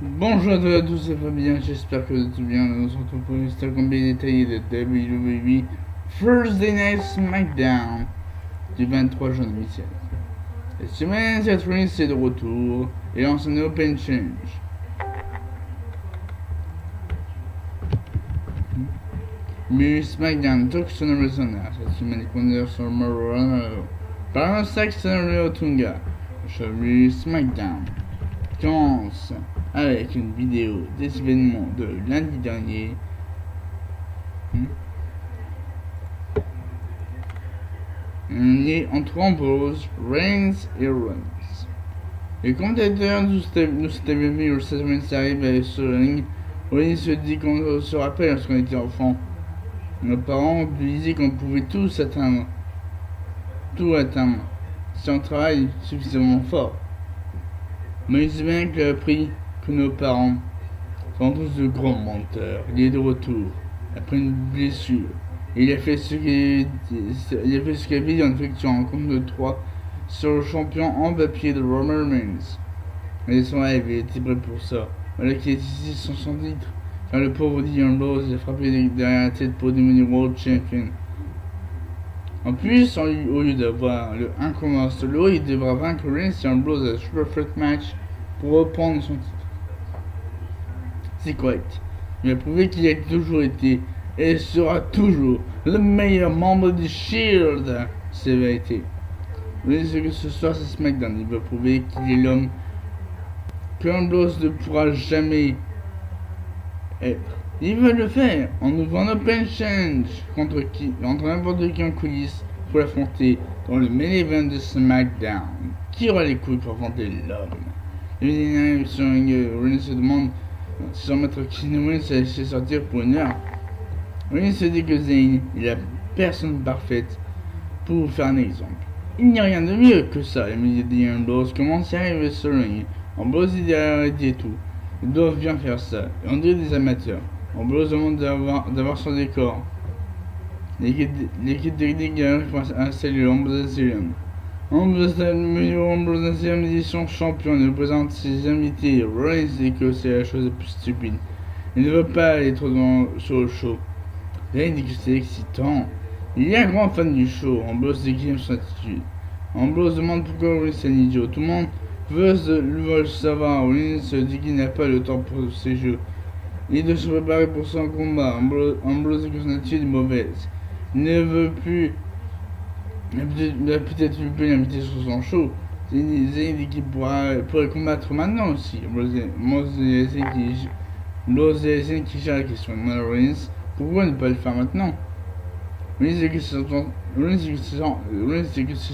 Bonjour à tous, c'est Fabien, j'espère que vous êtes bien. Nous nous retrouvons pour une histoire complet détaillée de WWE Thursday Night SmackDown du 23 juin 2016. Et semaine, cette fois c'est de retour et lance un Open Change. Mais SmackDown Tucson Arizona, cette semaine les conduits sur Morano par un Saxon Otunga. Sur SmackDown commence avec une vidéo des événements de lundi dernier. Entre Ambrose, Reigns et Rollins. Les commentateurs nous s'étaient vu cette semaine arrive sur le ring. Rollins se dit qu'on se rappelle lorsqu'on était enfant. Nos parents disaient qu'on pouvait tout atteindre, si on travaille suffisamment fort. Mais il se bien qu'il a appris que nos parents sont tous de grands menteurs. Il est de retour après une blessure. Il a fait ce qu'il avait dit en effectuant un compte de 3 sur le champion en papier de Roman Reigns. Mais son rêve, il était prêt pour ça. Voilà qu'il est ici sans son titre. Car le pauvre Dean Ambrose a frappé derrière la tête pour devenir World Champion. En plus, au lieu d'avoir le 1 combat solo, il devra vaincre Reigns et Ambrose à Super Fight Match pour reprendre son titre. C'est correct. Il a prouvé qu'il a toujours été et sera toujours le meilleur membre du Shield. C'est vérité. Mais ce que ce soir c'est SmackDown, il va prouver qu'il est l'homme que Ambrose ne pourra jamais être. Il veut le faire en ouvrant un Open Change contre n'importe qui en coulisses pour l'affronter dans le main event de SmackDown. Qui aura les couilles pour affronter l'homme? Les sur Reigns se demande si son maître Kino s'est laissé sortir pour une heure. Reigns se dit que Zayn est la personne parfaite pour vous faire un exemple. Il n'y a rien de mieux que ça. Les médias d'Ambrose commencent à arriver sur le ring. Ambrose dit tout. Ils doivent bien faire ça. Et on dirait des amateurs. Ambrose demande d'avoir son décor. L'équipe technique arrive à installer Ambrose Asylum. Ambrose Asylum édition champion ne présente ses invités. Rollins dit que c'est la chose la plus stupide. Il ne veut pas aller trop sur le show. Là, il dit que c'est excitant. Il est un grand fan du show. Ambrose décline son attitude. Ambrose demande pourquoi Rollins est un idiot. Tout le monde veut le savoir. Rollins se dit qu'il n'a pas le temps pour ces jeux. Il doit se préparer pour son combat. Ambrose dit que son attitude est mauvaise. Il ne veut plus. Il a peut-être plus l'inviter sur son show. Zayn dit qu'il pourrait combattre maintenant aussi. Ambrose dit qui gère la question. Rollins, pourquoi ne pas le faire maintenant? Rollins dit que c'est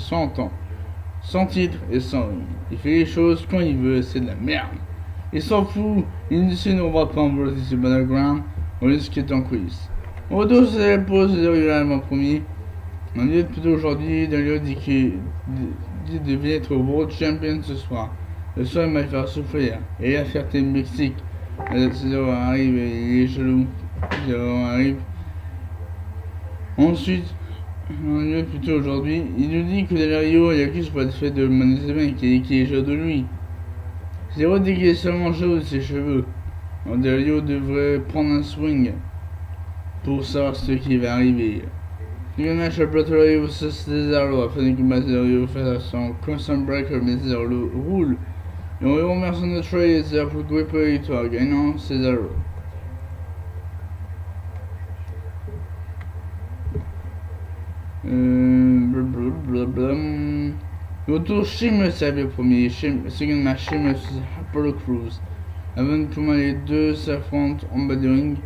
son temps. Sans titre et sans ring. Il fait les choses quand il veut, c'est de la merde. Il s'en fout, il ne se n'aura pas Ambrose sur Battleground, Rollins qui est en coulisses. Au retour, c'est la pause de régulièrement promis. On dit plutôt aujourd'hui, Daniel dit qu'il devait être World Champion ce soir. Le soir, il m'a fait souffrir. Et la fierté du Mexique. César arrive et il est jaloux. César arrive. Ensuite, on dit plutôt aujourd'hui, il nous dit que Del Rio il accuse pour être fait de Money qui est jaloux de lui. Zéro dit qu'il est seulement jaloux de ses cheveux. Del Rio devrait prendre un swing pour savoir ce qui va arriver. Le match à Brother vs Cesaro afin de combattre Cesaro face à son Constant Breaker, mais Cesaro roule. Et on remercie notre trade et Cesaro pour le pour la victoire, gagnant Cesaro. Le retour Sheamus avait premier, second match Sheamus vs Apollo Crews. Avant comment les deux s'affrontent en bas de ring.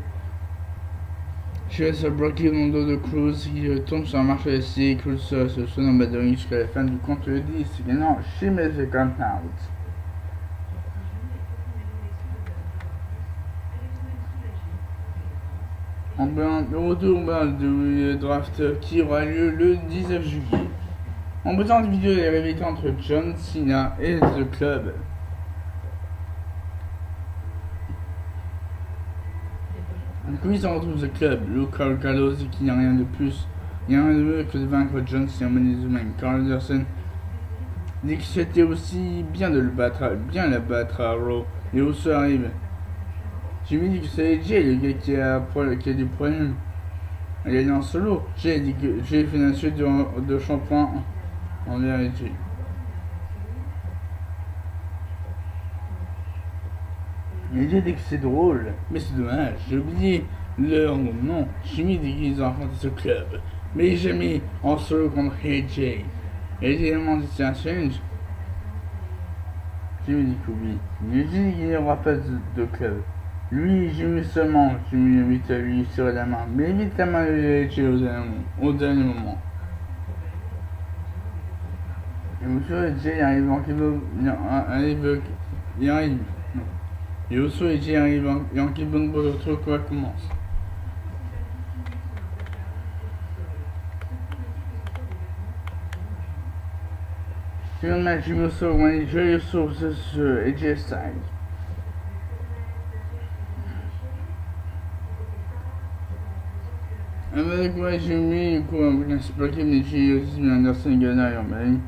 Sheamus a bloqué le dos de Crews qui tombe sur la marche de Crews se soigne en bas de ring jusqu'à la fin du compte de 10. Gagnant Sheamus et count out. Le retour du draft qui aura lieu le 19 juillet. En présente vidéo des rivalité entre John Cena et The Club. En coulisses, on retrouve The Club, Luke Carlos qui n'a rien de plus. Il n'y a rien de mieux que de vaincre John Cena en Carl Anderson dit que c'était aussi bien de le battre, bien la battre à Raw. Et où ça arrive? Jimmy dit que c'est Jay le gars qui a du problème. Il est en solo. Jay dit que Jay fait une suite de shampoing envers Jay. Et Jay dit que c'est drôle, mais c'est dommage, j'ai oublié leur nom. Jimmy dit qu'ils ont affronté ce club, mais jamais en solo contre AJ. AJ demande si c'est un challenge. Jimmy dit que oui. Mais Jimmy dit qu'il n'y aura pas de club. Lui, Jimmy seulement, Jimmy invite à lui sur la main, mais évite la main de AJ au dernier moment. Et monsieur AJ arrive en il arrive. Et Osso et Jay arrivent en Kibon pour le truc quoi commence. Sur le match, Jimmy Osso, Joey Osso versus AJ Styles. Avec moi, Jimmy, du coup, un super game, mais j'ai aussi mis Anderson gagne en main.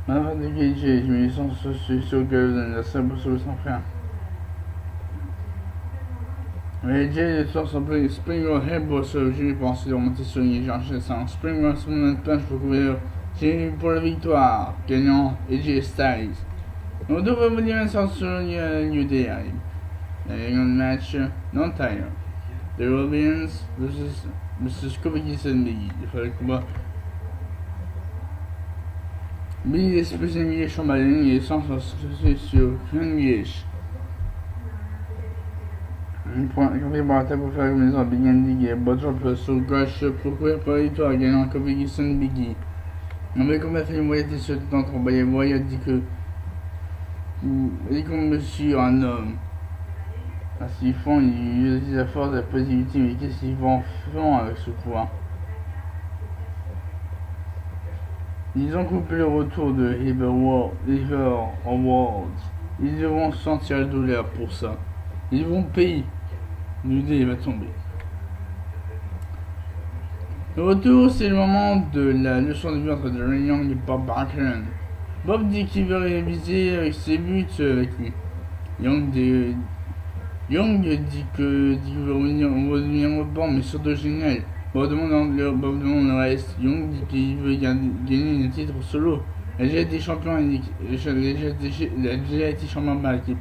Avant de gagner, je me sens sur le gars d'Anderson pour sauver son frère. Mais Jay sort son Springer Headbutt sur Jimmy pour ensuite remonter sur une j'ai un Springer Summon Punch pour couvrir Jimmy pour la victoire, gagnant AJ Styles. On devrait venir un sort sur New Day arrive. Le match non-tire. The Robins versus Kofi Kingston Biggie. Il fallait le combat. Biggie est spécialisé Chamberlain et sans sur Krangish. Quand il va attaquer pour faire une maison à Big Andy et Bottrop sur gauche pour courir pour la victoire, gagnant Kofi Kingston Biggie. Mais comme a fait une voyage sur le temps, Wyatt dit que monsieur un homme. Parce qu'ils font, ils utilisent la force de la positivité, mais qu'est-ce qu'ils vont faire avec ce pouvoir? Ils ont coupé le retour de Heather Howard. Ils devront sentir la douleur pour ça. Ils vont payer. L'idée va tomber. Le retour, c'est le moment de la leçon de vie entre Darren Young et Bob Backlund. Bob dit qu'il veut réviser avec ses buts avec lui. Young dit qu'il veut revenir au banc, mais surtout génial. Bob demande le reste. Young dit qu'il veut gagner un titre solo. Il a déjà été champion, il a déjà été champion par l'équipe.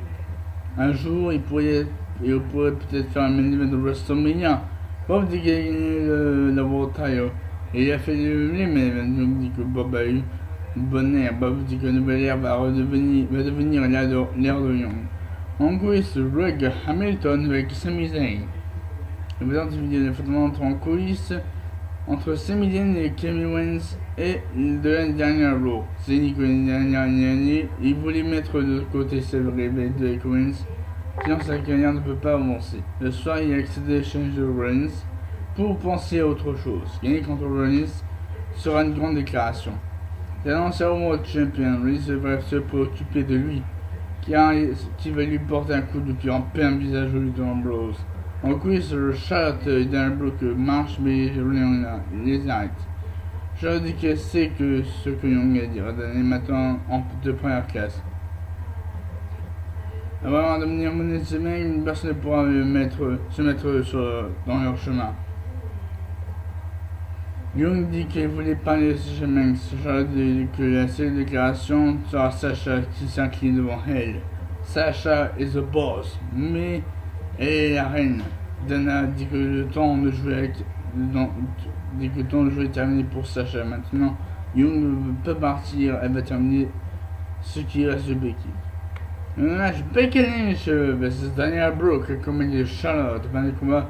Un jour, il pourrait peut-être faire un main event de WrestleMania. Bob dit qu'il a gagné la World Title. Et il a fait le main event. Young dit que Bob a eu une bonne ère. Bob dit que la nouvelle ère va devenir l'ère de Young. En coulisses, Greg Hamilton avec Sami Zayn. Le présent vidéo d'affrontement en coulisses entre Sami Zayn et Kevin Owens et de l'année dernière Raw. Zayn dit que l'année dernière, il voulait mettre de côté ses rêves de Owens, sinon sa carrière ne peut pas avancer. Le soir, il a accédé à l'échange de Rollins pour penser à autre chose. Gagner contre Rollins sera une grande déclaration. L'ancien World Champion, Rollins devrait se préoccuper de lui, qui va lui porter un coup de pied en plein visage au lieu de Ambrose. En coulisses, le Charlotte et Daniel Brooke marche, mais Young les arrête. Charlotte dit qu'elle sait que ce que Young a dit va donner maintenant de première classe. Avant de devenir monnaie de semaine, personne ne pourra se mettre dans leur chemin. Young dit qu'il voulait parler de Sasha Banks. Charlotte dit que la seule déclaration sera Sasha qui s'incline devant elle. Sasha is the boss, mais elle est la reine. Dana dit que le temps de jouer est terminé pour Sasha. Maintenant, Young peut partir, elle va terminer ce qui reste de Becky. Le match Becky Lynch vs Daniel Brooke, comme il dit Charlotte, pendant le combat.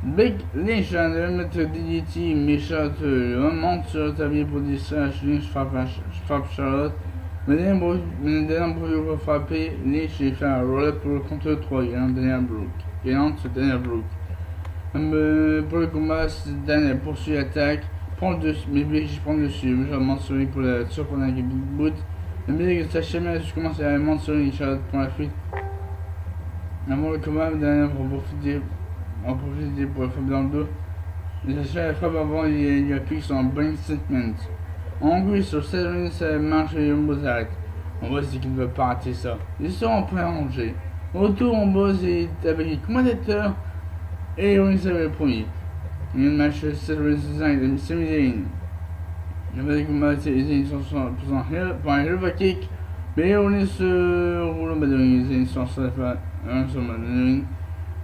Becky Lynch devait mettre DDT, mais Charlotte monte sur le tablier pour distraire. Lynch frappe Charlotte. Mais Daniel Brooke va frapper Lynch et faire un roll-up pour le contre 3, gagnant Daniel Brooke. Pour le combat, Daniel poursuit l'attaque, prend le dessus, mais Becky prend le dessus. Je vais mentionner pour la surprendre avec Big Boot. La musique de Sasha Banks commence à mentionner Charlotte pour la fuite. Avant le combat, Daniel va profiter pour la frappe dans le dos. Sasha la frappe avant, il appuie sur un brain statement. En gros, sur 16 minutes, ça marche et Umbo s'arrête. On voit c'est qu'il ne veut pas rater ça. Ils sont en pré-rangé. Au retour, Umbo est avec les commentateurs et on est le premier. Le match 16 minutes, c'est mis. Le combat, ils sont pour un jeu kick. Mais on est sur le rouleau de ils sont sur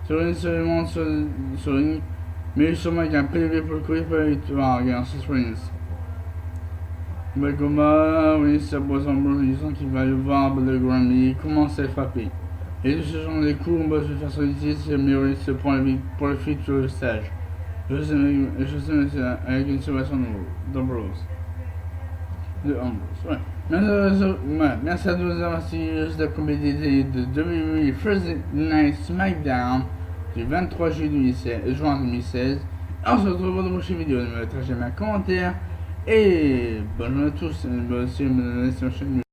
une seulement sur une. Mais sûrement avec un PV pour le courir pour la victoire, regarde, 6 wins. Le combat, oui, ça bosse en bleu, ils sont qui va le voir, le grand, mais il commence à frapper. Et de ce genre de coups, on va se faire solliciter, c'est améliorer ce point pour le futur stage. Je sais, avec une situation d'Ambrose. De Ambrose, ouais. Merci à tous d'avoir suivi la comédie de WWE Thursday Night SmackDown du 23 juin 2016. On se retrouve dans une prochaine vidéo. Ne me lâchez un commentaire. Et bonne journée à tous. Bonne journée à tous.